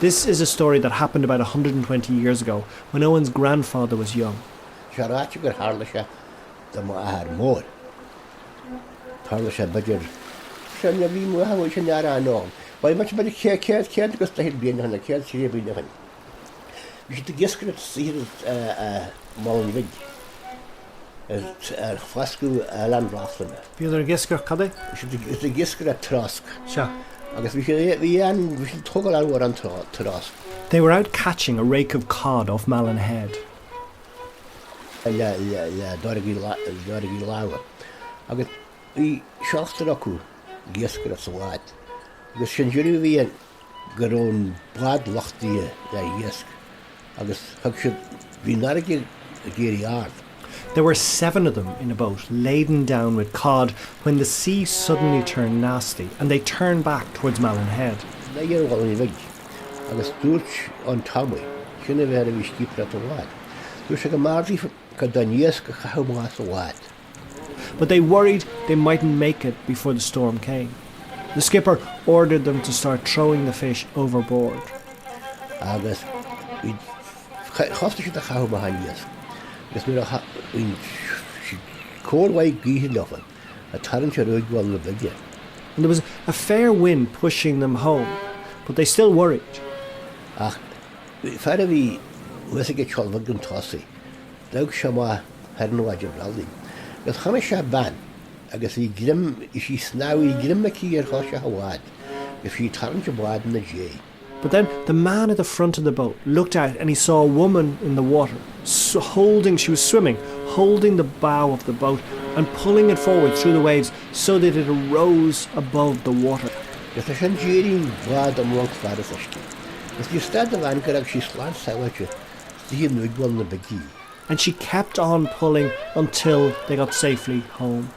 This is a story that happened about 120 years ago, when Owen's grandfather was young. Seráte gur hála sé do mar mór. Tála sé beidir sin a bhí mu hafuil sin ar an nám. Ba mu beidir céad agus tá hir bíon hana céad sé bíon hana. Bhí si giscret sír máin vid. Fascú Eoghan Ráflana. Bhí ar giscar cadé? Is a giscret trasc. Sure. Agus bhí sin tógal an war an trasc. They were out catching a rake of cod off Malin Head. Dorigi láha. Agus bhí seachtar acu giscret sa bháid. Agus sin dúrú bhí gurón blád lachtaí gisc. Agus thug si bhí narigi a géirí ard. There were 7 of them in a boat, laden down with cod, when the sea suddenly turned nasty and they turned back towards Malin Head. Na dhéar bháil í bhig. Agus dúirt an tamí, sinna bhar a bhí scípra a bháid. Dúirt sé go mardaí go daníos go chathmá a bháid. But they worried they mightn't make it before the storm came. The skipper ordered them to start throwing the fish overboard. Agus chofta si a chathmá haníos. Agus nuair a cóirhaid gíhinn ofan, a tarann sé roiid bháil na bige. And there was a fair wind pushing them home, but they still worried. Ach, fear a bhí uasige teolmhad an tosaí, daug sé má hernáid a bhraldí. Agus chana sé ban, agus í sí snáí grimmací ar thoise a bháid, agus sí tarann sé bháid na dé. But then the man at the front of the boat looked out and he saw a woman in the water, she was swimming, holding the bow of the boat and pulling it forward through the waves so that it arose above the water. Gus tá sin déirín bhád am long fear fistí. Gus tí stad a bhain gur ag sí sláán saoite, tí nuid bháil na bigí. And she kept on pulling until they got safely home.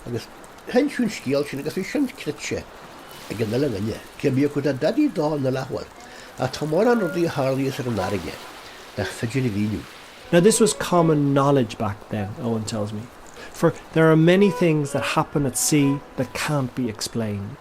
Agus hensún scéal sin agus sin critse ag an nalangine, ce bí chu a dadí dá na lehhail, a tá mar an rudí hálíos ar an airige, nach fidir a bhíniu. Now this was common knowledge back then, Owen tells me, for there are many things that happen at sea that can't be explained.